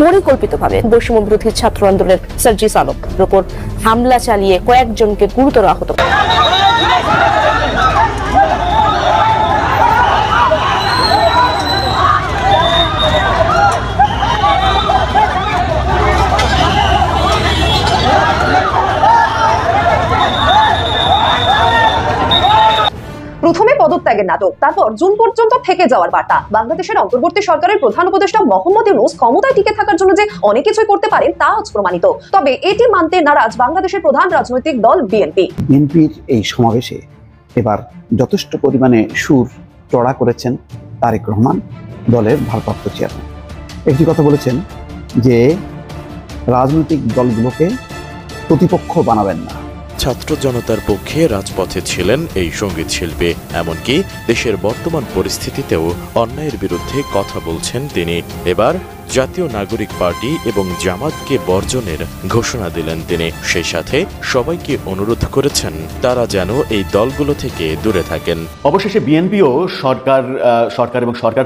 পরিকল্পিতভাবে বৈষম্য বিরোধী ছাত্র আন্দোলনের সার্জিস আলমের উপর হামলা চালিয়ে কয়েকজনকে গুরুতর আহত করে। প্রথমে পদত্যাগের নাটক, তারপর জুন পর্যন্ত থেকে যাওয়ার বার্তা। বাংলাদেশের অন্তর্বর্তী সরকারের প্রধান উপদেষ্টা মোহাম্মদ ইউনূস ক্ষমতায় টিকে থাকার জন্য যে অনেক কিছুই করতে পারেন তা আজ প্রমাণিত। তবে এটি মানতে নারাজ বাংলাদেশের প্রধান রাজনৈতিক দল বিএনপি। বিএনপির এই সমাবেশে এবার যথেষ্ট পরিমাণে সুর চড়া করেছেন তারেক রহমান, দলের ভারপ্রাপ্ত চেয়ারম্যান। একটি কথা বলেছেন যে রাজনৈতিক দলগুলোকে প্রতিপক্ষ বানাবেন না। ছাত্র জনতার পক্ষে রাজপথে ছিলেন এই সঙ্গীত শিল্পী। এমনকি দেশের বর্তমান পরিস্থিতিতেও অন্যায়ের বিরুদ্ধে কথা বলছেন তিনি। এবার জাতীয় নাগরিক পার্টি এবং জামাতকে বর্জনের ঘোষণা দিলেন তিনি। সেই সাথে সবাইকে অনুরোধ করেছেন তারা যেন এই দলগুলো থেকে দূরে থাকেন। অবশেষে বিএনপিও সরকার এবং সরকার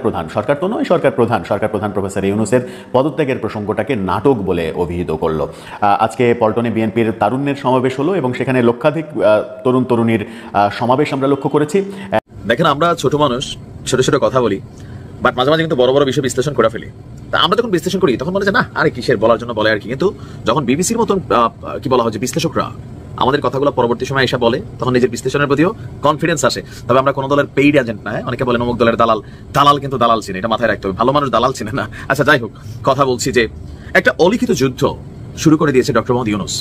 প্রধান প্রফেসর ইউনূসের পদত্যাগের প্রসঙ্গটাকে নাটক বলে অভিহিত করলো। আজকে পল্টনে বিএনপির তারুণ্যের সমাবেশ হলো এবং সেখানে লক্ষাধিক তরুণ তরুণীর সমাবেশ আমরা লক্ষ্য করেছি। দেখেন, আমরা ছোট মানুষ, ছোট ছোট কথা বলি, বাট মাঝে মাঝে কিন্তু বড় বড় বিষয় বিশ্লেষণ করে ফেলি। তা আমরা যখন বিশ্লেষণ করি তখন মনে হয় না আরে কিসের, বলার জন্য বলে আর কি। কিন্তু যখন বিবিসির মতন কি বলা হয় যে বিশ্লেষকরা আমাদের কথাগুলো পরবর্তী সময় এসে বলে, তখন নিজের বিশ্লেষণের প্রতিও কনফিডেন্স আসে। তবে আমরা কোনো দলের পেইড এজেন্ট না। অনেকে বলেন অমুক দলের দালাল কিন্তু দালাল চিনে, এটা মাথায় রাখতে হবে। ভালো মানুষ দালাল চিনে না। আচ্ছা, যাই হোক, কথা বলছি যে একটা অলিখিত যুদ্ধ শুরু করে দিয়েছে ডক্টর মোহাম্মদ ইউনূস।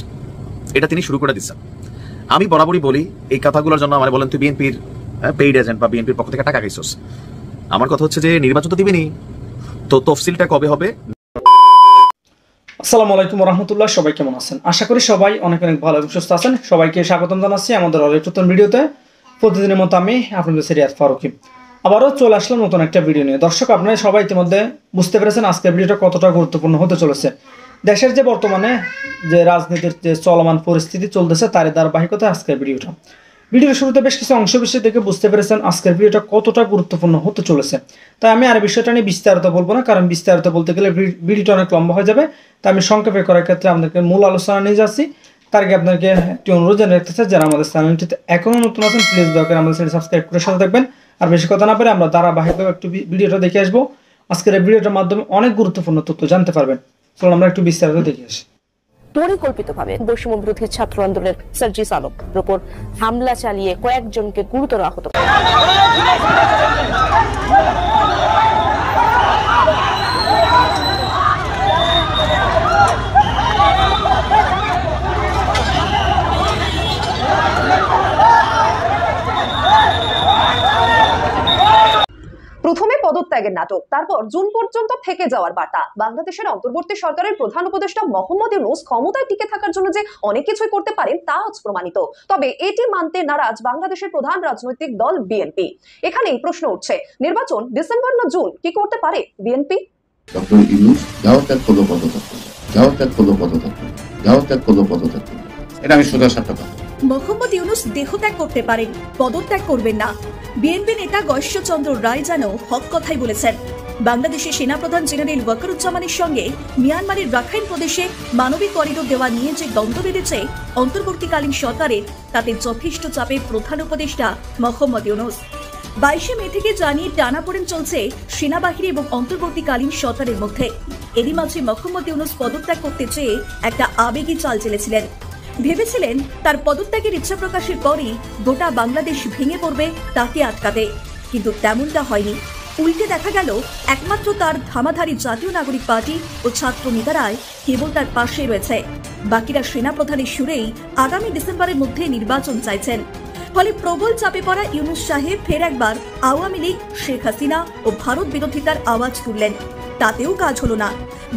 এটা তিনি শুরু করে দিচ্ছেন। আমি বরাবরই বলি এই কথাগুলোর জন্য আমার বলেন তুই বিএনপির পেইড এজেন্ট বা বিএনপির পক্ষ থেকে টাকা খাইছস। আমার কথা হচ্ছে যে নির্বাচন তো দিবেনি, তো তফসিলটা কবে হবে? আসসালামু আলাইকুম রহমতুল্লাহ, সবাই কেমন আছেন? আশা করি সবাই অনেক অনেক ভালো এবং সুস্থ আছেন। সবাইকে স্বাগতম জানাচ্ছি আমাদের আরেকটি নতুন ভিডিওতে। প্রতিদিনের মতো আমি আপনাদের রিয়াদ ফারুকী আবারও চলে আসলাম নতুন একটা ভিডিও নিয়ে। দর্শক, আপনারা সবাই ইতিমধ্যে বুঝতে পেরেছেন আজকের ভিডিওটা কতটা গুরুত্বপূর্ণ হতে চলেছে। দেশের যে বর্তমানে যে রাজনীতির যে চলমান পরিস্থিতি চলতেছে তারই ধারাবাহিকতায় আজকের ভিডিওর শুরুতে বেশ কিছু অংশ বিষয় থেকে বুঝতে পেরেছেন আজকের ভিডিওটা কতটা গুরুত্বপূর্ণ হতে চলেছে। তাই আমি আর বিষয়টা নিয়ে বিস্তারিত বলবো না, কারণ বিস্তারিত বলতে গেলে ভিডিওটা অনেক লম্বা হয়ে যাবে। তাই আমি সংক্ষেপে করার ক্ষেত্রে আপনাদেরকে মূল আলোচনা নিয়ে যাচ্ছি। তার আগে আপনাকে একটি অনুরোধ জানিয়ে রাখতে চাই, যারা আমাদের চ্যানেলটিতে এখনো নতুন আছেন প্লিজ দয়া করে আমাদের চ্যানেল সাবস্ক্রাইব করে সাথে থাকবেন। আর বেশি কথা না পারে আমরা ধারাবাহিকভাবে একটু ভিডিওটা দেখে আসবো। আজকের এই ভিডিওটার মাধ্যমে অনেক গুরুত্বপূর্ণ তথ্য জানতে পারবেন। চলুন আমরা একটু বিস্তারিত দেখে আসি। পরিকল্পিতভাবে বৈষম্য বিরোধী ছাত্র আন্দোলনের সার্জিস আলমের উপর হামলা চালিয়ে কয়েকজনকে গুরুতর আহত করে। প্রথমে পদত্যাগের নাটক, তারপর জুন পর্যন্ত থেকে যাওয়ার বার্তা। বাংলাদেশের অন্তর্বর্তী সরকারের প্রধান উপদেষ্টা মোহাম্মদ ইউনূস ক্ষমতায় টিকে থাকার জন্য যে অনেক কিছুই করতে পারেন তা আজ প্রমাণিত। তবে এটি মানতে নারাজ বাংলাদেশের প্রধান রাজনৈতিক দল বিএনপি। এখানেই প্রশ্ন উঠছে, নির্বাচন ডিসেম্বর না জুন, কি করতে পারে বিএনপি? ডক্টর ইউনূস যাওয়াত্যাগ করলো পদত্যাগ করলো। এটা আমি সোজা সাপটা কথা। মোহাম্মদ ইউনূস দেহত্যাগ করতে পারেন, পদত্যাগ করবেন না। বিএনপি নেতা গয়েশ্বরচন্দ্র রায় যেন হক কথাই বলেছেন। বাংলাদেশের সেনাপ্রধান জেনারেল ওয়াকারুজ্জামানের সঙ্গে মিয়ানমারের রাখাইন প্রদেশে মানবিক করিডোর দেওয়া নিয়ে যে দ্বন্দ্ব বেঁধেছে অন্তর্বর্তীকালীন সরকারের, তাতে যথেষ্ট চাপে প্রধান উপদেষ্টা মোহাম্মদ ইউনূস। 22 মে থেকে জানিয়ে টানাপোড়েন চলছে সেনাবাহিনী এবং অন্তর্বর্তীকালীন সরকারের মধ্যে। এরই মাঝে মোহাম্মদ ইউনূস পদত্যাগ করতে চেয়ে একটা আবেগী চাল চেলেছিলেন। ভেবেছিলেন তার পদত্যাগের ইচ্ছা প্রকাশের পরই গোটা বাংলাদেশ ভেঙে পড়বে তাকে আটকাতে, কিন্তু তেমনটা হয়নি। উল্টে দেখা গেল একমাত্র তার ধামাধারী জাতীয় নাগরিক পার্টি ও ছাত্র নেতারাই কেবল তার পাশে রয়েছে। বাকিরা সেনাপ্রধানের সুরেই আগামী ডিসেম্বরের মধ্যে নির্বাচন চাইছেন। ফলে প্রবল চাপে পড়া ইউনূস সাহেব ফের একবার আওয়ামী লীগ, শেখ হাসিনা ও ভারত বিরোধিতার আওয়াজ তুললেন। তাতেও কাজ হলো না।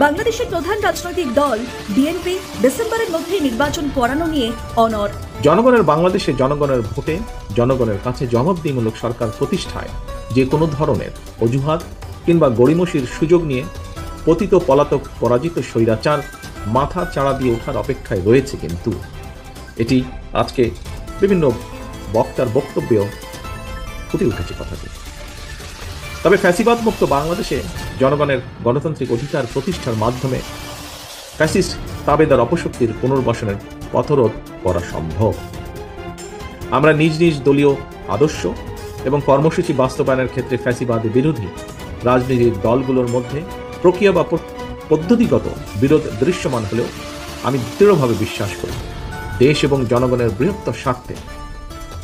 বাংলাদেশের প্রধান রাজনৈতিক দল বিএনপি ডিসেম্বরের মধ্যে নির্বাচন করানো নিয়ে অনড়। জনগণের বাংলাদেশে জনগণের ভোটে জনগণের কাছে জবাবদিহিমূলক সরকার প্রতিষ্ঠায় যে কোনো ধরনের অজুহাত কিংবা গড়িমসির সুযোগ নিয়ে পতিত পলাতক পরাজিত স্বৈরাচার মাথা চাড়া দিয়ে ওঠার অপেক্ষায় রয়েছে। কিন্তু এটি আজকে বিভিন্ন বক্তার বক্তব্যেও ফুটে উঠেছে কথাটি। তবে ফ্যাসিবাদ মুক্ত বাংলাদেশে জনগণের গণতান্ত্রিক অধিকার প্রতিষ্ঠার মাধ্যমে ফ্যাসিস্ট তাবেদার অপশক্তির পুনর্বাসনের পথরোধ করা সম্ভব। আমরা নিজ নিজ দলীয় আদর্শ এবং কর্মসূচি বাস্তবায়নের ক্ষেত্রে ফ্যাসিবাদ বিরোধী রাজনৈতিক দলগুলোর মধ্যে প্রক্রিয়া বা পদ্ধতিগত বিরোধ দৃশ্যমান হলেও আমি দৃঢ়ভাবে বিশ্বাস করি দেশ এবং জনগণের বৃহত্তর স্বার্থে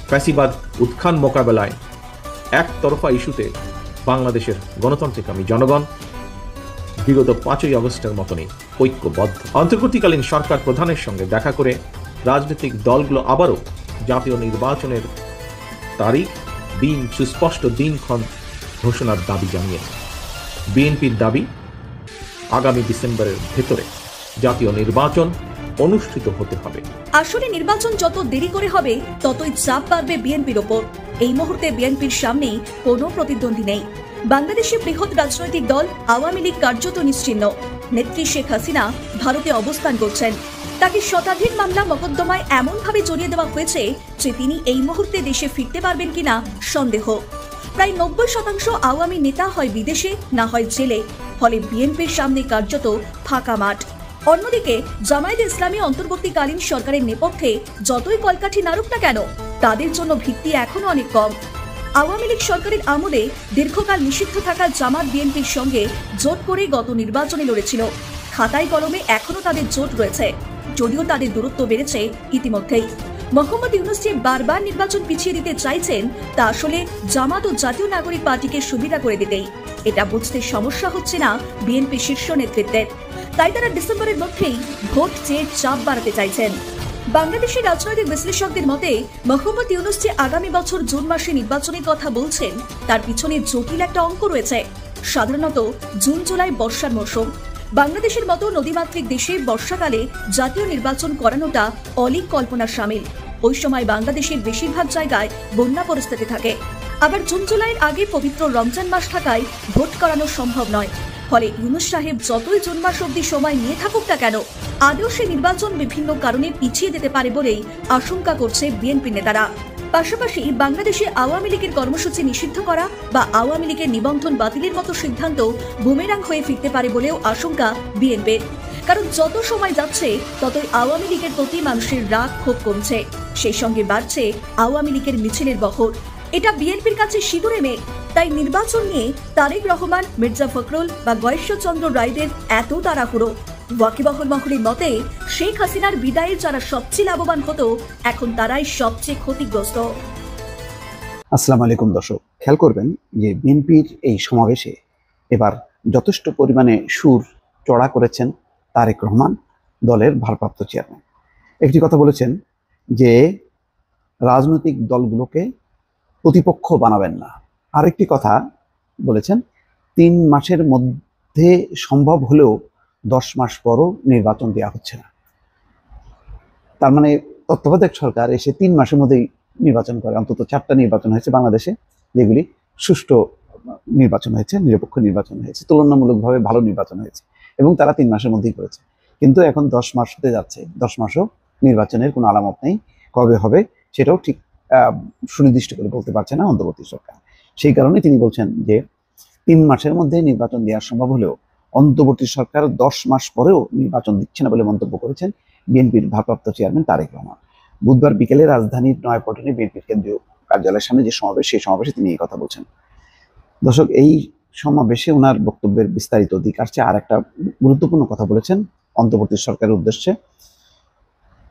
ফ্যাসিবাদ উত্থান মোকাবেলায় একতরফা ইস্যুতে বাংলাদেশের গণতান্ত্রিকামী জনগণ বিগত 5ই আগস্টের মতনই ঐক্যবদ্ধ। অন্তর্বর্তীকালীন সরকার প্রধানের সঙ্গে দেখা করে রাজনৈতিক দলগুলো আবারও জাতীয় নির্বাচনের তারিখ দিন সুস্পষ্ট দিনক্ষণ ঘোষণার দাবি জানিয়েছে। বিএনপির দাবি আগামী ডিসেম্বরের ভেতরে জাতীয় নির্বাচন অনুষ্ঠিত হতে হবে। আসলে নির্বাচন যত দেরি করে হবে ততই চাপ বাড়বে বিএনপির ওপর। এই মুহূর্তে বিএনপির সামনে কোনো প্রতিদ্বন্দ্বী নেই। বাংলাদেশের বৃহৎ রাজনৈতিক দল আওয়ামী লীগ কার্যত নিশ্চিহ্ন। নেত্রী শেখ হাসিনা ভারতে অবস্থান করছেন। তাকে শতাধিক মামলা মোকদ্দমায় এমনভাবে জড়িয়ে দেওয়া হয়েছে যে তিনি এই মুহূর্তে দেশে ফিরতে পারবেন কিনা সন্দেহ। প্রায় 90% আওয়ামী নেতা হয় বিদেশে, না হয় জেলে। ফলে বিএনপির সামনে কার্যত ফাঁকা মাঠ। অন্যদিকে জামায়াতে ইসলামী অন্তর্বর্তীকালীন সরকারের নেপথ্যে যতই কলকাঠি নাড়ুক না কেন, তাদের জন্য ভিত্তি এখনো অনেক কম। আওয়ামী লীগ সরকারের আমলে দীর্ঘকাল নিষিদ্ধ থাকা জামাত বিএনপির সঙ্গে জোট করে গত নির্বাচনে লড়েছিল। খাতায় কলমে এখনো তাদের জোট রয়েছে, যদিও তাদের দূরত্ব বেড়েছে ইতিমধ্যেই। মোহাম্মদ ইউনূস যে বারবার নির্বাচন পিছিয়ে দিতে চাইছেন তা আসলে জামাত ও জাতীয় নাগরিক পার্টিকে সুবিধা করে দিতেই। এটা বুঝতে সমস্যা হচ্ছে না বিএনপি শীর্ষ নেতৃত্বের। তাই তারা ডিসেম্বরের মধ্যেই ভোট চেয়ে চাপ বাড়াতে চাইছেন। বাংলাদেশের রাজনৈতিক বিশ্লেষকদের মতে মোহাম্মদ ইউনূস যে আগামী বছর জুন মাসে নির্বাচনের কথা বলছেন তার পিছনে জটিল একটা অঙ্ক রয়েছে। সাধারণত জুন জুলাই বর্ষার মৌসুম। বাংলাদেশের মতো নদীমাতৃক দেশে বর্ষাকালে জাতীয় নির্বাচন করানোটা অলীক কল্পনার শামিল। ওই সময় বাংলাদেশের বেশিরভাগ জায়গায় বন্যা পরিস্থিতি থাকে। আবার জুন জুলাইয়ের আগে পবিত্র রমজান মাস থাকায় ভোট করানো সম্ভব নয়। ফলে ইউনূস সাহেব যতই জুন মাস অবধি সময় নিয়ে থাকুক না কেন, আদৌ সে নির্বাচন বিভিন্ন কারণে পিছিয়ে যেতে পারে বলেই আশঙ্কা করছে বিএনপি নেতারা। পাশাপাশি বাংলাদেশে আওয়ামী লীগের কর্মসূচি নিষিদ্ধ করা বা আওয়ামী লীগের নিবন্ধন বাতিলের মতো সিদ্ধান্ত বুমেরাং হয়ে ফিরতে পারে বলেও আশঙ্কা বিএনপির। কারণ যত সময় যাচ্ছে ততই আওয়ামী লীগের প্রতি মানুষের রাগ ক্ষোভ কমছে, সেই সঙ্গে বাড়ছে আওয়ামী লীগের মিছিলের বহর। এটা বিএনপির কাছে সিঁদুরে মেঘ। তাই নির্বাচন নিয়ে তারেক রহমান, মির্জা ফখরুল বা গয়েশ্বরচন্দ্র রায়দের এত তাড়াহুড়ো। ওয়াকিবহাল মহলের মতে শেখ হাসিনার বিদায়ে যারা সবচেয়ে লাভবান হতো এখন তারাই সবচেয়ে ক্ষতিগ্রস্ত। আসসালামু আলাইকুম দর্শক, খেয়াল করবেন যে বিএনপির এই সমাবেশে এবার যথেষ্ট পরিমাণে সুর চড়া করেছেন তারেক রহমান, দলের ভারপ্রাপ্ত চেয়ারম্যান। একটি কথা বলেছেন যে রাজনৈতিক দলগুলোকে প্রতিপক্ষ বানাবেন না। আরেকটি কথা বলেছেন 3 মাসের মধ্যে সম্ভব হলেও 10 মাস পরও নির্বাচন দেওয়া হচ্ছে না। তার মানে তত্ত্বাবধায়ক সরকার এসে 3 মাসের মধ্যেই নির্বাচন করে। অন্তত 4টা নির্বাচন হয়েছে বাংলাদেশে, যেগুলি সুষ্ঠু নির্বাচন হয়েছে, নিরপেক্ষ নির্বাচন হয়েছে, তুলনামূলকভাবে ভালো নির্বাচন হয়েছে এবং তারা 3 মাসের মধ্যেই করেছে। কিন্তু এখন 10 মাস হতে যাচ্ছে, 10 মাসও নির্বাচনের কোনো আলামত নেই। কবে হবে সেটাও ঠিক সুনির্দিষ্ট করে বলতে পারছে না অন্তর্বর্তী সরকার। সেই কারণে তিনি বলছেন যে 3 মাসের মধ্যে নির্বাচন দেওয়া সম্ভব হলেও অন্তর্বর্তী সরকার 10 মাস পরেও নির্বাচন দিচ্ছে না বলে মন্তব্য করেছেন বিএনপির ভারপ্রাপ্ত চেয়ারম্যান তারেক রহমান। বুধবার বিকেলে রাজধানীর নয়াপল্টনে বিএনপির কেন্দ্রীয় কার্যালয়ের সামনে যে সমাবেশ, সেই সমাবেশে তিনি এই কথা বলছেন। দর্শক, এই সমাবেশে ওনার বক্তব্যের বিস্তারিত দিক আসছে। আর একটা গুরুত্বপূর্ণ কথা বলেছেন অন্তর্বর্তী সরকারের উদ্দেশ্যে।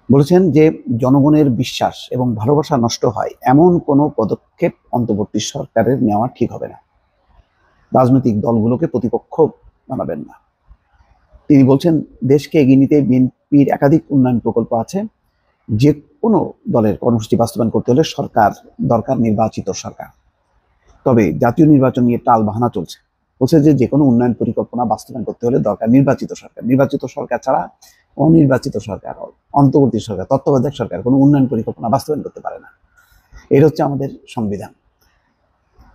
বলেছেন যে জনগণের বিশ্বাস এবং ভালোবাসা নষ্ট হয় এমন কোনো পদক্ষেপ অন্তর্বর্তী সরকারের নেওয়া ঠিক হবে না। রাজনৈতিক দলগুলোকে প্রতিপক্ষ বানাবেন না। তিনি বলছেন দেশকে এগিয়ে নিতে বিএনপির একাধিক উন্নয়ন প্রকল্প আছে। যে কোনো দলের কর্মসূচি বাস্তবায়ন করতে হলে সরকার দরকার, নির্বাচিত সরকার। তবে জাতীয় নির্বাচন নিয়ে টাল বাহানা চলছে। বলছে যে কোনো উন্নয়ন পরিকল্পনা বাস্তবায়ন করতে হলে দরকার নির্বাচিত সরকার। নির্বাচিত সরকার ছাড়া অনির্বাচিত সরকার, অন্তর্বর্তী সরকার, তত্ত্বাবধায়ক সরকার কোনো উন্নয়ন পরিকল্পনা বাস্তবায়ন করতে পারে না। এটা হচ্ছে আমাদের সংবিধান।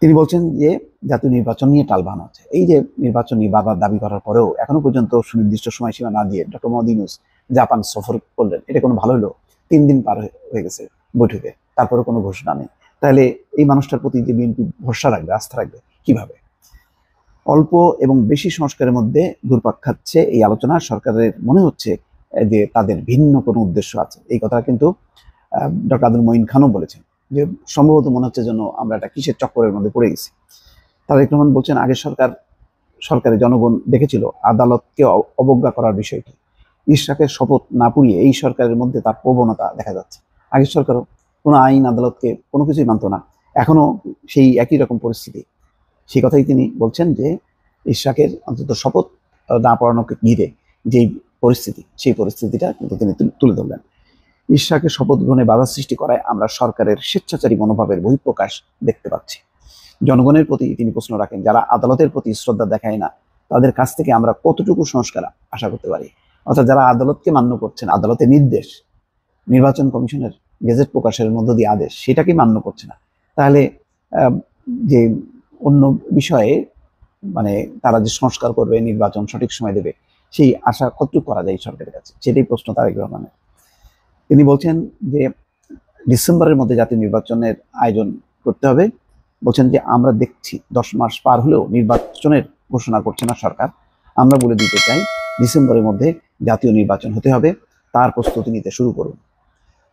তিনি বলছেন যে জাতীয় নির্বাচন নিয়ে টালবাহানা হচ্ছে। এই যে নির্বাচনী বারবার দাবি করার পরেও এখনো পর্যন্ত সুনির্দিষ্ট সময়সীমা না দিয়ে ডক্টর মোহাম্মদ ইউনূস জাপান সফর করলেন। এটা কোনো ভালো হলো? 3 দিন পার হয়ে গেছে বৈঠকে, তারপরে কোনো ঘোষণা নেই। তাহলে এই মানুষটার প্রতি যে বিএনপি ভরসা রাখবে, আস্থা রাখবে কিভাবে? অল্প এবং বেশি সংস্কারের মধ্যে ঘুরপাক খাচ্ছে এই আলোচনা। সরকারের মনে হচ্ছে যে তাদের ভিন্ন কোনো উদ্দেশ্য আছে। এই কথা কিন্তু ডক্টর আব্দুল মঈন খানও বলেছেন যে সম্ভবত মনে হচ্ছে যেন আমরা একটা কিসের চক্করের মধ্যে পড়ে গেছি। তারেক রহমান বলছেন আগের সরকারের জনগণ দেখেছিল আদালতকে অবজ্ঞা করার বিষয়টি। ইশরাকের শপথ না পুড়িয়ে এই সরকারের মধ্যে তার প্রবণতা দেখা যাচ্ছে। আগের সরকারও কোনো আইন আদালতকে কোনো কিছুই মানত না, এখনো সেই একই রকম পরিস্থিতি। সেই কথাই তিনি বলছেন যে ইশরাকের অন্তত শপথ না পড়ানোকে ঘিরে যেই পরিস্থিতি, সেই পরিস্থিতিটা কিন্তু তিনি তুলে ধরলেন। ইশরাকের শপথ গ্রহণে বাধা সৃষ্টি করায় আমরা সরকারের স্বেচ্ছাচারী মনোভাবের বহিঃপ্রকাশ দেখতে পাচ্ছি। জনগণের প্রতি তিনি প্রশ্ন রাখেন, যারা আদালতের প্রতি শ্রদ্ধা দেখায় না তাদের কাছ থেকে আমরা কতটুকু সংস্কার আশা করতে পারি? অর্থাৎ যারা আদালতকে মান্য করছেন, আদালতের নির্দেশ, নির্বাচন কমিশনের গেজেট প্রকাশের মধ্য দিয়ে আদেশ, সেটাকে মান্য করছে না, তাহলে যে অন্য বিষয়ে মানে তারা যে সংস্কার করবে, নির্বাচন সঠিক সময় দেবে, সেই আশা কতটুকু করা যায় সরকারের কাছে? সেটাই প্রশ্ন তারেক রহমানের। তিনি বলছেন যে ডিসেম্বরের মধ্যে জাতীয় নির্বাচনের আয়োজন করতে হবে। বলছেন যে আমরা দেখছি 10 মাস পার হলেও নির্বাচনের ঘোষণা করছে না সরকার। আমরা বলে দিতে চাই ডিসেম্বরের মধ্যে জাতীয় নির্বাচন হতে হবে, তার প্রস্তুতি নিতে শুরু করুন।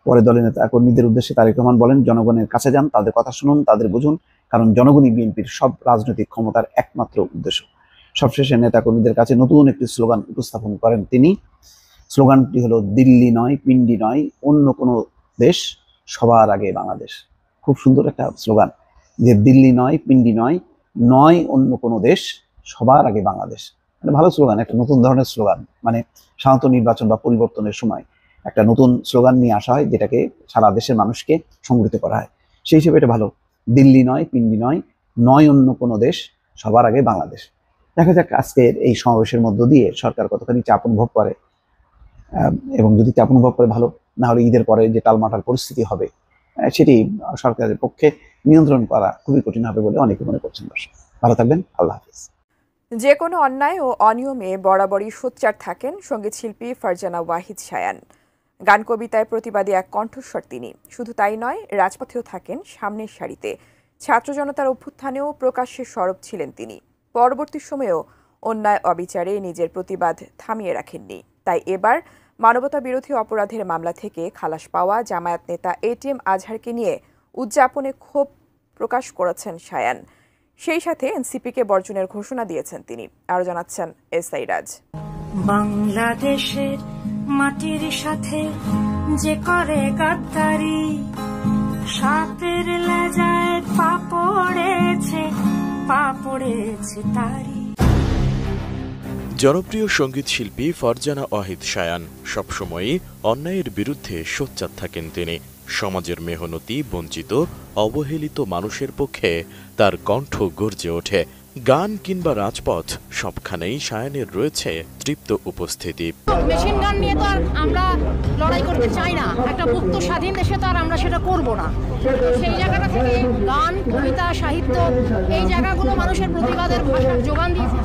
পরে দলের নেতা কর্মীদের উদ্দেশ্যে তারেক রহমান বলেন, জনগণের কাছে যান, তাদের কথা শুনুন, তাদের বুঝুন, কারণ জনগণই বিএনপির সব রাজনৈতিক ক্ষমতার একমাত্র উদ্দেশ্য। সবশেষে নেতা কর্মীদের কাছে নতুন একটি স্লোগান উপস্থাপন করেন তিনি। স্লোগানটি হলো, দিল্লি নয়, পিন্ডি নয়, অন্য কোনো দেশ, সবার আগে বাংলাদেশ। খুব সুন্দর একটা স্লোগান, যে দিল্লি নয়, পিন্ডি নয়, নয় অন্য কোনো দেশ, সবার আগে বাংলাদেশ। মানে ভালো স্লোগান, একটা নতুন ধরনের স্লোগান। মানে সাধারণত নির্বাচন বা পরিবর্তনের সময় একটা নতুন স্লোগান নিয়ে আসা হয়, যেটাকে সারা দেশের মানুষকে সংগঠিত করা হয়। সেই হিসেবে এটা ভালো, দিল্লি নয়, পিন্ডি নয়, নয় অন্য কোনো দেশ, সবার আগে বাংলাদেশ। দেখা যাক আজকের এই সমাবেশের মধ্য দিয়ে সরকার কতখানি চাপ অনুভব করে, এবং যদি চাপ অনুভব করে ভালো, না হলে ঈদের পরে যে টালমাটাল পরিস্থিতি হবে সেটি সরকারের পক্ষে নিয়ন্ত্রণ করা খুবই কঠিন হবে বলে অনেকে মনে করছেন। দর্শক ভালো থাকবেন, আল্লাহ হাফিজ। যে কোনো অন্যায় ও অনিয়মে বরাবরই সোচ্চার থাকেন সঙ্গীত শিল্পী ফারজানা ওয়াহিদ শায়ান। গান কবিতায় প্রতিবাদী এক কণ্ঠস্বর তিনি। শুধু তাই নয়, রাজপথেও থাকেন সামনের সারিতে। ছাত্র জনতার অভ্যুত্থানেও প্রকাশ্যে সরব ছিলেন তিনি। পরবর্তী সময়েও অন্যায় অবিচারে নিজের প্রতিবাদ থামিয়ে রাখেননি। তাই এবার মানবতা বিরোধী অপরাধের মামলা থেকে খালাস পাওয়া জামায়াত নেতা এটিএম আজহারকে নিয়ে উদযাপনে ক্ষোভ প্রকাশ করেছেন শায়ান। সেই সাথে এনসিপিকে বর্জনের ঘোষণা দিয়েছেন তিনি। আরো জানাচ্ছেন এসআই রাজ। বাংলাদেশের মাটির সাথে যে করে গাদ্দারি, সাপের লেজায় পা পড়েছে তারি। জনপ্রিয় সঙ্গীত শিল্পী ফারজানা ওয়াহিদ শায়ান সবসময়ই অন্যায়ের বিরুদ্ধে সোচ্চার থাকেন তিনি। সমাজের মেহনতি, বঞ্চিত, অবহেলিত মানুষের পক্ষে তার কণ্ঠ গর্জে ওঠে। গান কিংবা রাজপথ সবখানেই শায়ানের রয়েছে তৃপ্ত উপস্থিতি। মেশিন গান নিয়ে তো আর আমরা লড়াই করতে চাই না, একটা মুক্ত স্বাধীন দেশে তো আর আমরা সেটা করব না। সেই জায়গাটা থেকে গান, কবিতা, সাহিত্য, এই জায়গাগুলো মানুষের প্রতিবাদের ভাষার যোগান দিয়েছে।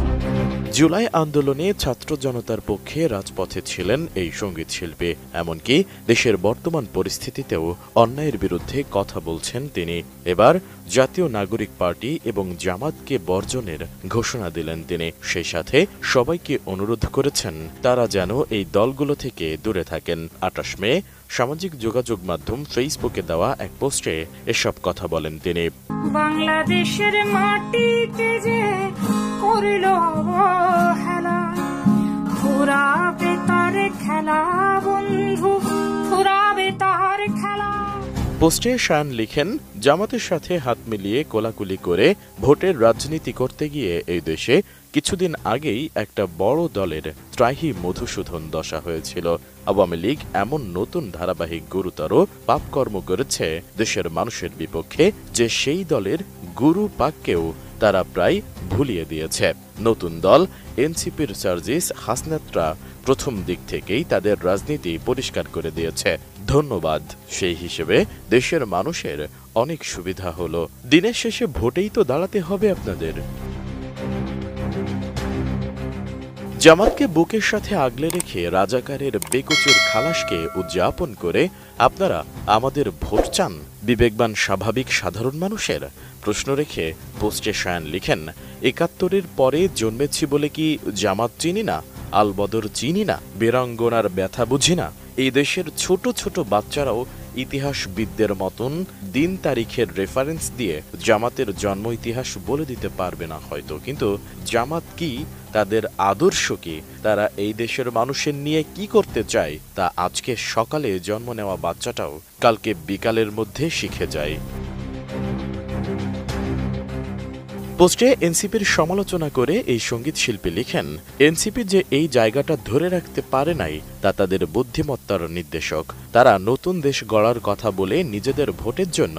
জুলাই আন্দোলনে ছাত্র জনতার পক্ষে রাজপথে ছিলেন এই সঙ্গীত শিল্পী। এমনকি দেশের বর্তমান পরিস্থিতিতেও অন্যায়ের বিরুদ্ধে কথা বলছেন তিনি। এবার জাতীয় নাগরিক পার্টি এবং জামাতকে বর্জনের ঘোষণা দিলেন তিনি। সেই সাথে সবাইকে অনুরোধ করেছেন তারা যেন এই দলগুলো থেকে দূরে থাকেন। 28 মে সামাজিক যোগাযোগ মাধ্যম ফেসবুকে দেওয়া এক পোস্টে এসব কথা বলেন তিনি। বাংলাদেশের মাটিতে যে করিল অবহেলা, ফুরাবে তার খেলা বন্ধু, ফুরাবে তার খেলা। পোস্টে শায়ান লিখেন, জামাতের সাথে হাত মিলিয়ে কোলাকুলি করে ভোটের রাজনীতি করতে গিয়ে এই দেশে কিছুদিন আগেই একটা বড় দলের ত্রাহি মধুসূদন দশা হয়েছিল। আওয়ামী লীগ এমন নতুন ধারাবাহিক গুরুতর পাপকর্ম করেছে দেশের মানুষের বিপক্ষে যে সেই দলের গুরু পাককেও তারা প্রায় ভুলিয়ে দিয়েছে। নতুন দল এনসিপির সার্জিস হাসনাতরা প্রথম দিক থেকেই তাদের রাজনীতি পরিষ্কার করে দিয়েছে। ধন্যবাদ। সেই হিসেবে দেশের মানুষের অনেক সুবিধা হলো। দিনের শেষে ভোটেই তো দাঁড়াতে হবে আপনাদের। জামাতকে বুকের সাথে আগলে রেখে রাজাকারের বেকচুর খালাসকে উদযাপন করে আপনারা আমাদের ভোট চান? বিবেকবান স্বাভাবিক সাধারণ মানুষের প্রশ্ন রেখে পোস্টে শায়ান লিখেন, ৭১-এর পরে জন্মেছি বলে কি জামাত চিনি না, আলবদর চিনি না, বীরাঙ্গনার ব্যথা বুঝি না? এই দেশের ছোট ছোট বাচ্চারাও ইতিহাসবিদদের মতন দিন তারিখের রেফারেন্স দিয়ে জামাতের জন্ম ইতিহাস বলে দিতে পারবে না হয়তো, কিন্তু জামাত কি, তাদের আদর্শ কি, তারা এই দেশের মানুষের নিয়ে কি করতে চায় তা আজকে সকালে জন্ম নেওয়া বাচ্চাটাও কালকে বিকালের মধ্যে শিখে যায়। পোস্টে এনসিপির সমালোচনা করে এই সঙ্গীত শিল্পী লিখেন, এনসিপি যে এই জায়গাটা ধরে রাখতে পারে নাই তা তাদের বুদ্ধিমত্তার নির্দেশক। তারা নতুন দেশ গড়ার কথা বলে নিজেদের ভোটের জন্য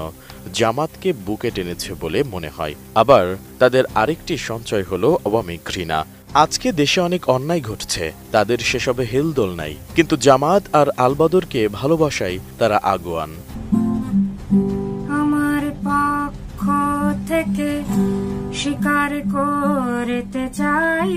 জামাতকে বুকে টেনেছে বলে মনে হয়। আবার তাদের আরেকটি সঞ্চয় হলো আওয়ামী ঘৃণা। আজকে দেশে অনেক অন্যায় ঘটছে, তাদের সেসবে হেলদোল নাই, কিন্তু জামাত আর আলবদরকে ভালোবাসায় তারা আগুয়ান। আমার পক্ষ থেকে স্বীকার করতে চাই।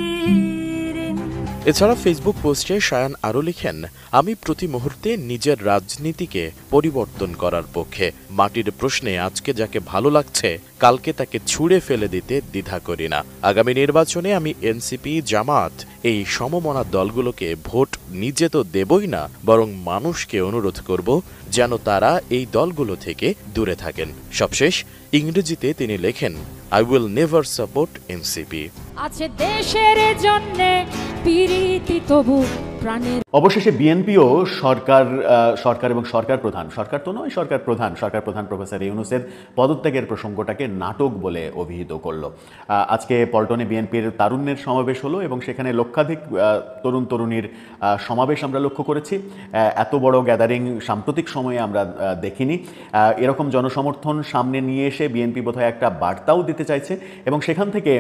এছাড়া ফেসবুক পোস্টে শায়ান আরও লিখেন, আমি প্রতি মুহূর্তে নিজের রাজনীতিকে পরিবর্তন করার পক্ষে। মাটির প্রশ্নে আজকে যাকে ভালো লাগছে কালকে তাকে ছুঁড়ে ফেলে দিতে দ্বিধা করি না। আগামী নির্বাচনে আমি এনসিপি, জামাত এই সমমনা দলগুলোকে ভোট নিজে তো দেবই না, বরং মানুষকে অনুরোধ করব যেন তারা এই দলগুলো থেকে দূরে থাকেন। সবশেষ ইংরেজিতে তিনি লেখেন, I will never support NCP. আছে দেশের জন্য প্রীতি তবু প্রাণের। অবশেষে বিএনপিও সরকার এবং সরকার প্রধান প্রফেসর ইউনূসের পদত্যাগের প্রসঙ্গটাকে নাটক বলে অভিহিত করলো। আজকে পল্টনে বিএনপির তারুণ্যের সমাবেশ হলো এবং সেখানে লক্ষাধিক তরুণ তরুণীর সমাবেশ আমরা লক্ষ্য করেছি। এত বড় গ্যাদারিং সাম্প্রতিক সময়ে আমরা দেখিনি। এরকম জনসমর্থন সামনে নিয়ে এসে বিএনপি বোধহয় একটা বার্তাও দিতে চাইছে এবং সেখান থেকে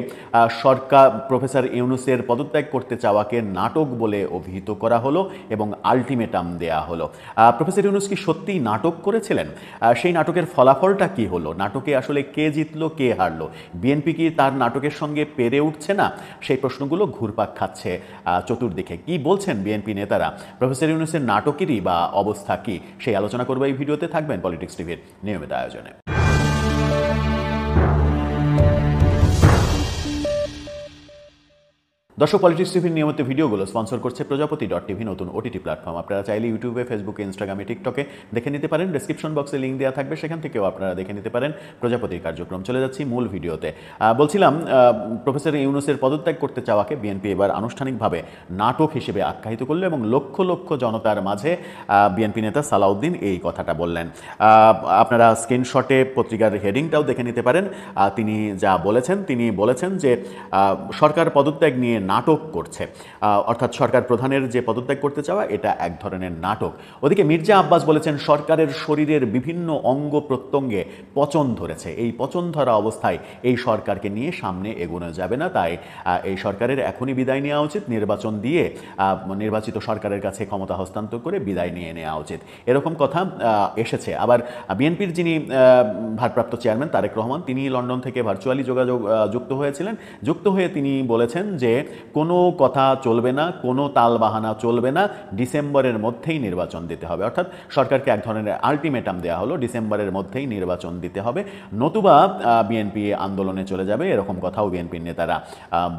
সরকার প্রফেসর ইউনূসের পদত্যাগ করতে চাওয়াকে নাটক বলে অভিহিত করা হলো এবং আলটিমেটাম দেয়া হলো। প্রফেসর ইউনূস কি সত্যিই নাটক করেছিলেন? সেই নাটকের ফলাফলটা কি হলো? নাটকে আসলে কে জিতলো, কে হারলো? বিএনপি কি তার নাটকের সঙ্গে পেরে উঠছে না? সেই প্রশ্নগুলো ঘুরপাক খাচ্ছে চতুর্দিকে। কি বলছেন বিএনপি নেতারা? প্রফেসর ইউনূসের নাটকেরই বা অবস্থা কি? সেই আলোচনা করবো এই ভিডিওতে। থাকবেন পলিটিক্স টিভির নিয়মিত আয়োজনে। দর্শক, পলিটিক্স টিভির নিয়মিত ভিডিওগুলো স্পন্সর করছে প্রজাপতি.টিভি, নতুন ওটিটি প্ল্যাটফর্ম। আপনারা চাইলে ইউটিউবে, ফেসবুকে, ইনস্টাগ্রামে, টিকটকে দেখে নিতে পারেন। ডেসক্রিপশন বক্সে লিঙ্ক দেওয়া থাকবে, সেখান থেকেও আপনারা দেখে নিতে পারেন প্রজাপতির কার্যক্রম। চলে যাচ্ছি মূল ভিডিওতে। বলছিলাম, প্রফেসর ইউনূসের পদত্যাগ করতে চাওয়াকে বিএনপি এবার আনুষ্ঠানিকভাবে নাটক হিসেবে আখ্যায়িত করলো এবং লক্ষ লক্ষ জনতার মাঝে বিএনপি নেতা সালাউদ্দিন এই কথাটা বললেন। আপনারা স্ক্রিনশটে পত্রিকার হেডিংটাও দেখে নিতে পারেন। তিনি যা বলেছেন, তিনি বলেছেন যে সরকার পদত্যাগ নিয়ে নাটক করছে, অর্থাৎ সরকার প্রধানের যে পদত্যাগ করতে চাওয়া এটা এক ধরনের নাটক। ওদিকে মির্জা আব্বাস বলেছেন, সরকারের শরীরের বিভিন্ন অঙ্গ প্রত্যঙ্গে পচন ধরেছে। এই পচন ধরা অবস্থায় এই সরকারকে নিয়ে সামনে এগোনো যাবে না, তাই এই সরকারের এখনই বিদায় নেওয়া উচিত। নির্বাচন দিয়ে নির্বাচিত সরকারের কাছে ক্ষমতা হস্তান্তর করে বিদায় নিয়ে নেওয়া উচিত, এরকম কথা এসেছে। আবার বিএনপির যিনি ভারপ্রাপ্ত চেয়ারম্যান তারেক রহমান, তিনি লন্ডন থেকে ভার্চুয়ালি যুক্ত হয়েছিলেন। যুক্ত হয়ে তিনি বলেছেন যে কোনো কথা চলবে না, কোনো তালবাহানা চলবে না, ডিসেম্বরের মধ্যেই নির্বাচন দিতে হবে। অর্থাৎ সরকারকে এক ধরনের আলটিমেটাম দেওয়া হলো, ডিসেম্বরের মধ্যেই নির্বাচন দিতে হবে, নতুবা বিএনপি আন্দোলনে চলে যাবে, এরকম কথাও বিএনপির নেতারা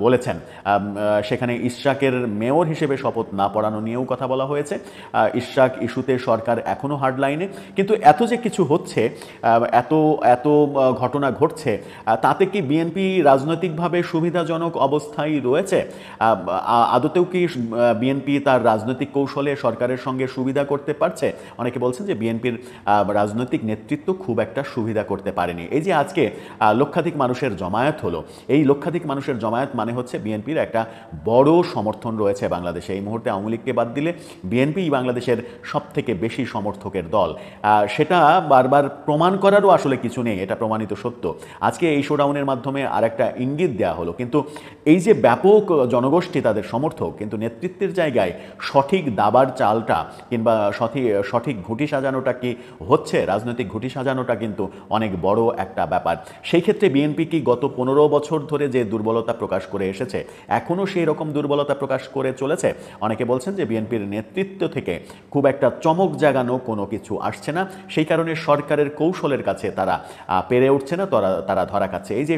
বলেছেন। সেখানে ইশরাকের মেয়র হিসেবে শপথ না পড়ানো নিয়েও কথা বলা হয়েছে। ইশরাক ইস্যুতে সরকার এখনও হার্ডলাইনে, কিন্তু এত যে কিছু হচ্ছে, এত ঘটনা ঘটছে, তাতে কি বিএনপি রাজনৈতিকভাবে সুবিধাজনক অবস্থায় রয়েছে? আদতেও কি বিএনপি তার রাজনৈতিক কৌশলে সরকারের সঙ্গে সুবিধা করতে পারছে? অনেকে বলছেন যে বিএনপির রাজনৈতিক নেতৃত্ব খুব একটা সুবিধা করতে পারেনি। এই যে আজকে লক্ষাধিক মানুষের জমায়েত হলো, এই লক্ষাধিক মানুষের জমায়েত মানে হচ্ছে বিএনপির একটা বড় সমর্থন রয়েছে বাংলাদেশে। এই মুহূর্তে আওয়ামী লীগকে বাদ দিলে বিএনপি বাংলাদেশের সবথেকে বেশি সমর্থকের দল। সেটা বারবার প্রমাণ করারও আসলে কিছু নেই, এটা প্রমাণিত সত্য। আজকে এই শোডাউনের মাধ্যমে আর একটা ইঙ্গিত দেওয়া হলো, কিন্তু এই যে ব্যাপক জনগোষ্ঠী তাদের সমর্থক, কিন্তু নেতৃত্বের জায়গায় সঠিক দাবার চালটা কিংবা সঠিক ঘুঁটি সাজানোটা কি হচ্ছে, রাজনৈতিক ঘুঁটি সাজানোটা কিন্তু অনেক বড় একটা ব্যাপার। সেই ক্ষেত্রে বিএনপি কি গত 15 বছর ধরে যে দুর্বলতা প্রকাশ করে এসেছে এখনও সেই রকম দুর্বলতা প্রকাশ করে চলেছে? অনেকে বলছেন যে বিএনপির নেতৃত্ব থেকে খুব একটা চমক জাগানো কোনো কিছু আসছে না, সেই কারণে সরকারের কৌশলের কাছে তারা পেরে উঠছে না, তারা ধরা খাচ্ছে। এই যে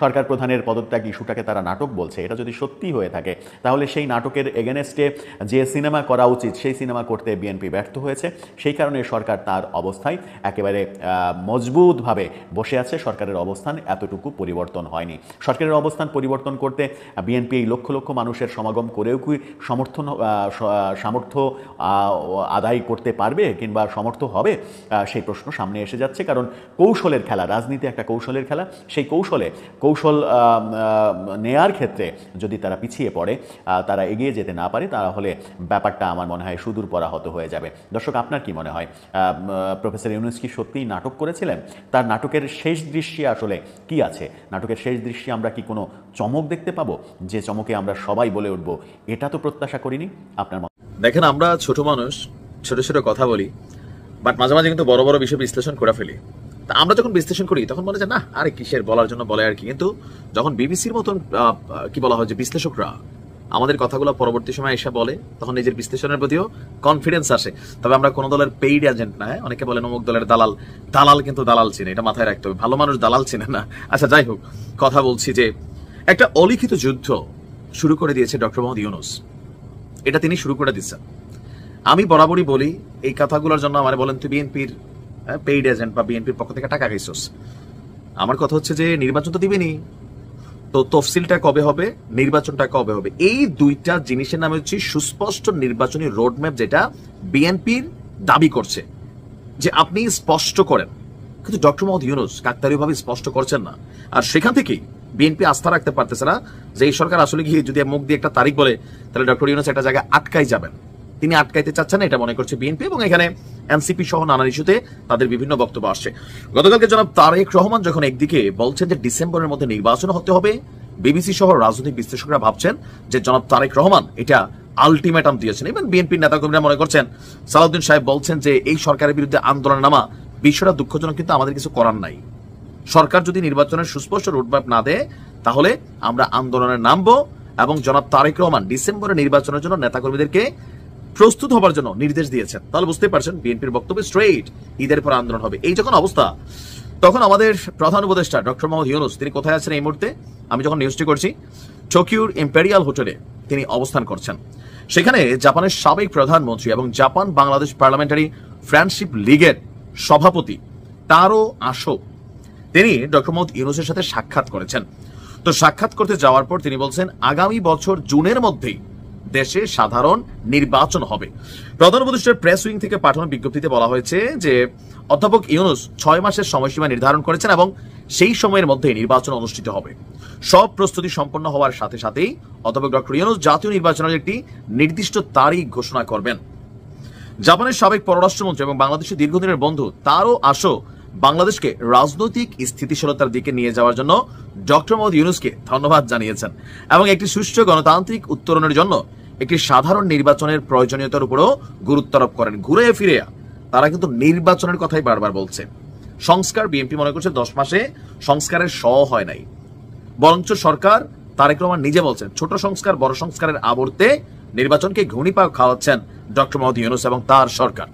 সরকার প্রধানের পদত্যাগ ইস্যুটাকে তারা নাটক বলছে, এটা যদি সত্যি হয়ে থাকে তাহলে সেই নাটকের এগেনস্টে যে সিনেমা করা উচিত সেই সিনেমা করতে বিএনপি ব্যর্থ হয়েছে। সেই কারণে সরকার তার অবস্থায় একেবারে মজবুতভাবে বসে আছে। সরকারের অবস্থান এতটুকু পরিবর্তন হয়নি। সরকারের অবস্থান পরিবর্তন করতে বিএনপি এই লক্ষ লক্ষ মানুষের সমাগম করেও কি সামর্থ্য আদায় করতে পারবে কিংবা সমর্থ হবে, সেই প্রশ্ন সামনে এসে যাচ্ছে। কারণ কৌশলের খেলা, রাজনীতি একটা কৌশলের খেলা। সেই কৌশল নেয়ার ক্ষেত্রে যদি তারা পিছিয়ে পড়ে, তারা এগিয়ে যেতে না পারে, তাহলে ব্যাপারটা আমার মনে হয় সুদূর পরাহত হয়ে যাবে। দর্শক, আপনার কি মনে হয়, প্রফেসর ইউনূস কি সত্যিই নাটক করেছিলেন? তার নাটকের শেষ দৃশ্যে আসলে কি আছে? নাটকের শেষ দৃশ্যে আমরা কি কোনো চমক দেখতে পাবো, যে চমকে আমরা সবাই বলে উঠব এটা তো প্রত্যাশা করিনি? আপনার মত? দেখেন, আমরা ছোট মানুষ, ছোট ছোট কথা বলি, বাট মাঝে মাঝে কিন্তু বড় বড় বিষয় বিশ্লেষণ করে ফেলি। তা আমরা যখন বিশ্লেষণ করি তখন মনে হয় না আরে কিসের, বলার জন্য বলে আর কি। কিন্তু যখন বিবিসির মতন কি বলা হয় যে বিশ্লেষকরা আমাদের কথাগুলো পরবর্তী সময় এসে বলে, তখন নিজের বিশ্লেষণের প্রতিও কনফিডেন্স আসে। তবে আমরা কোনো দলের পেইড এজেন্ট না। অনেকে বলেন অমুক দলের দালাল কিন্তু দালাল চিনে, এটা মাথায় রাখতে হবে। ভালো মানুষ দালাল চিনে না। আচ্ছা, যাই হোক, কথা বলছি যে একটা অলিখিত যুদ্ধ শুরু করে দিয়েছে ডক্টর মোহাম্মদ ইউনূস। এটা তিনি শুরু করে দিচ্ছেন। আমি বরাবরই বলি এই কথাগুলোর জন্য আমার বলেন তুই বিএনপির পেইড এজেন্ট বা বিএনপির পক্ষ থেকে টাকা খাইছস। আমার কথা হচ্ছে যে নির্বাচন তো দিবেনি, তো তফসিলটা কবে হবে, নির্বাচনটা কবে হবে, এই দুইটা জিনিসের নামে হচ্ছে সুস্পষ্ট নির্বাচনী রোডম্যাপ, যেটা বিএনপির দাবি করছে যে আপনি স্পষ্ট করেন। কিন্তু ডক্টর মোহাম্মদ ইউনূস কাকতালীয়ভাবে স্পষ্ট করছেন না। আর সেখান থেকেই বিএনপি আস্থা রাখতে পারতেছে না যে এই সরকার আসলে গিয়ে যদি মুখ দিয়ে একটা তারিখ বলে তাহলে ডক্টর ইউনূস একটা জায়গায় আটকাই যাবেন। তিনি আটকাইতে চাচ্ছেন না, এটা মনে করছে বিএনপি, এবং এখানে এনসিপি সহ নানান ইস্যুতে তাদের বিভিন্ন বক্তব্য আসছে। গতকালকে জনাব তারেক রহমান যখন একদিকে বলছেন যে ডিসেম্বরের মধ্যে নির্বাচন হতে হবে, বিবিসি সহ রাজনৈতিক বিশ্লেষকরা ভাবছেন যে জনাব তারেক রহমান এটা আলটিমেটাম দিয়েছেন। এবং বিএনপির নেতাকর্মীরা মনে করছেন, সালাউদ্দিন সাহেব বলছেন যে এই সরকারের বিরুদ্ধে আন্দোলনে নামা বিষয়টা দুঃখজনক, কিন্তু আমাদের কিছু করার নাই। সরকার যদি নির্বাচনের সুস্পষ্ট রোডম্যাপ না দেয় তাহলে আমরা আন্দোলনে নামবো, এবং জনাব তারেক রহমান ডিসেম্বরে নির্বাচনের জন্য নেতাকর্মীদেরকে প্রস্তুত হবার জন্য নির্দেশ দিয়েছেন। তাহলে বুঝতে পারছেন বিএনপির বক্তব্য স্ট্রেইট, ঈদের পর আন্দোলন হবে। এই যখন অবস্থা, তখন আমাদের প্রধান উপদেষ্টা ডক্টর মোহাম্মদ ইউনূস তিনি কোথায় আছেন এই মুহূর্তে? আমি যখন নিউজটি করছি, টোকিওর ইম্পেরিয়াল হোটেলে তিনি অবস্থান করছেন। সেখানে জাপানের সাবেক প্রধানমন্ত্রী এবং জাপান বাংলাদেশ পার্লামেন্টারি ফ্রেন্ডশিপ লীগের সভাপতি তারো আশো তিনি ডক্টর মোহাম্মদ ইউনূসের সাথে সাক্ষাৎ করেছেন। তো সাক্ষাৎ করতে যাওয়ার পর তিনি বলছেন আগামী বছর জুনের মধ্যেই দেশে সাধারণ নির্বাচন হবে। প্রধান উপদেষ্টার প্রেস উইং থেকে পাঠানো বিজ্ঞপ্তিতে বলা হয়েছে যে অধ্যাপক ইউনূস 6 মাসের সময়সীমা নির্ধারণ করেছেন এবং সেই সময়ের মধ্যে নির্বাচন অনুষ্ঠিত হবে। সব প্রস্তুতি সম্পন্ন হওয়ার সাথে সাথেই অধ্যাপক ডক্টর ইউনূস জাতীয় নির্বাচনের একটি নির্দিষ্ট তারিখ ঘোষণা করবেন। জাপানের সাবেক পররাষ্ট্রমন্ত্রী এবং বাংলাদেশের দীর্ঘদিনের বন্ধু তারও আশো বাংলাদেশকে রাজনৈতিক স্থিতিশীলতার দিকে নিয়ে যাওয়ার জন্য ডক্টর মোহাম্মদ ইউনূসকে ধন্যবাদ জানিয়েছেন এবং একটি সুষ্ঠু গণতান্ত্রিক উত্তরণের জন্য একটি সাধারণ নির্বাচনের প্রয়োজনীয়তার উপরও গুরুত্ব আরোপ করেন। ঘুরে ফিরে তারা কিন্তু নির্বাচনের কথাই বারবার বলছে। সংস্কার বিএনপি মনে করছে 10 মাসে সংস্কারের হয় নাই, বরঞ্চ সরকার তারেক রহমান নিজে বলছেন ছোট সংস্কার বড় সংস্কারের আবর্তে নির্বাচনকে ঘুণিপা খাওয়াচ্ছেন ডক্টর মোহাম্মদ ইউনূস এবং তার সরকার।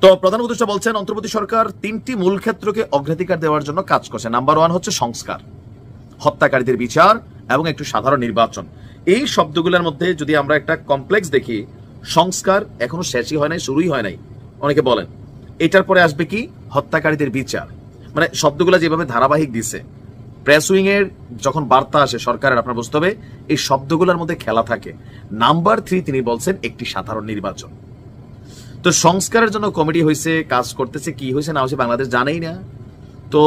তো প্রধান উপদেষ্টা বলছেন অন্তর্বর্তী সরকার 3টি মূল ক্ষেত্রকে অগ্রাধিকার দেওয়ার জন্য কাজ করছে। নাম্বার 1 হচ্ছে সংস্কার, হত্যাকারীদের বিচার এবং একটু সাধারণ নির্বাচন। এই শব্দগুলোর মধ্যে যদি আমরা একটা কমপ্লেক্স দেখি, সংস্কার এখনো শেষই হয় নাই, শুরুই হয় নাই। অনেকে বলেন এটার পরে আসবে কি হত্যাকারীদের বিচার, মানে শব্দগুলো যেভাবে ধারাবাহিক দিছে, প্রেস উইং এর যখন বার্তা আসে সরকারের, আপনার বুঝতে হবে এই শব্দগুলোর মধ্যে খেলা থাকে। নাম্বার 3 তিনি বলছেন একটি সাধারণ নির্বাচন। তো সংস্কারের জন্য কমিটি হয়েছে, কাজ করতেছে, কি হয়েছে না হয়েছে বাংলাদেশ জানেই না। তো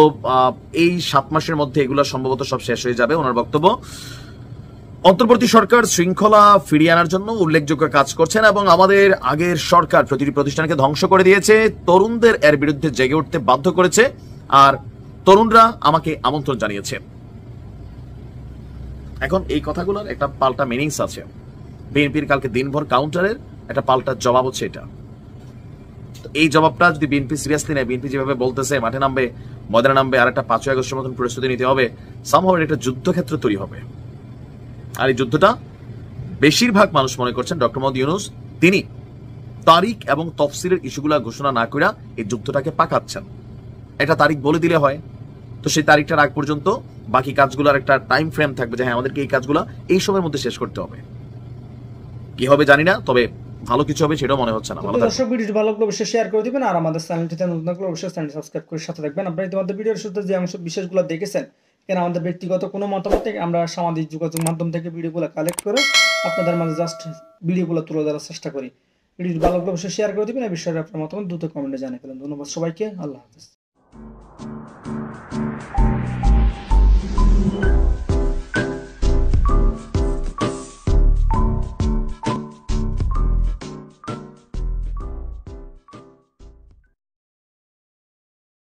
এই 7 মাসের মধ্যে এগুলো সম্ভবত সব শেষ হয়ে যাবে। ওনার বক্তব্য অন্তর্বর্তী সরকার শৃঙ্খলা ফিরিয়ে আনার জন্য উল্লেখযোগ্য কাজ করছেন এবং আমাদের আগের সরকার প্রতিটি প্রতিষ্ঠানকে ধ্বংস করে দিয়েছে, তরুণদের এর বিরুদ্ধে জেগে উঠতে বাধ্য করেছে, আর তরুণরা আমাকে আমন্ত্রণ জানিয়েছে। এখন এই কথাগুলোর একটা পাল্টা মিনিংস আছে। বিএনপির কালকে দিনভর কাউন্টারের একটা পাল্টা জবাব হচ্ছে এটা। এই জবাবটা যদি বিএনপি সিরিয়াসলি নেয়, বিএনপি যেভাবে বলতেছে মাঠে নামবে, ময়দানে নামবে, আর একটা 5ই আগস্টের মতন প্রস্তুতি নিতে হবে, সামহাও একটা যুদ্ধক্ষেত্র তৈরি হবে। আর এই যুদ্ধটা বেশিরভাগ মানুষ মনে করছেন ডক্টর মোহাম্মদ ইউনূস তিনি তারিখ এবং তফসিলের ইস্যুগুলা ঘোষণা না করে এই যুদ্ধটাকে পাকাচ্ছেন। একটা তারিখ বলে দিলে হয়, তো সেই তারিখটার আগ পর্যন্ত বাকি কাজগুলোর একটা টাইম ফ্রেম থাকবে যে হ্যাঁ আমাদেরকে এই কাজগুলো এই সময়ের মধ্যে শেষ করতে হবে। কি হবে জানি না, তবে ভালো কিছু হবে সেটাও মনে হচ্ছে না। দর্শক ভিডিওটি ভালো লাগলে অবশ্যই শেয়ার করে দিবেন, আর আমাদের চ্যানেলটিতে নতুন থাকলে অবশ্যই চ্যানেলটি সাবস্ক্রাইব করে সাথে থাকবেন। আপনারা ইতিমধ্যে ভিডিওর শুরুতে যে অংশ বিশেষগুলো দেখেছেন, কেন আমাদের ব্যক্তিগত কোনো মতামত আমরা সামাজিক যোগাযোগ মাধ্যম থেকে ভিডিওগুলো কালেক্ট করে আপনাদের মাঝে জাস্ট ভিডিওগুলো তুলে ধরার চেষ্টা করি। ভিডিওটি ভালো লাগলে অবশ্যই শেয়ার করে দিবেন। এই বিষয়ে আপনার মতামত দ্রুত কমেন্টে জানিয়ে ফেলেন। ধন্যবাদ সবাইকে, আল্লাহ হাফেজ।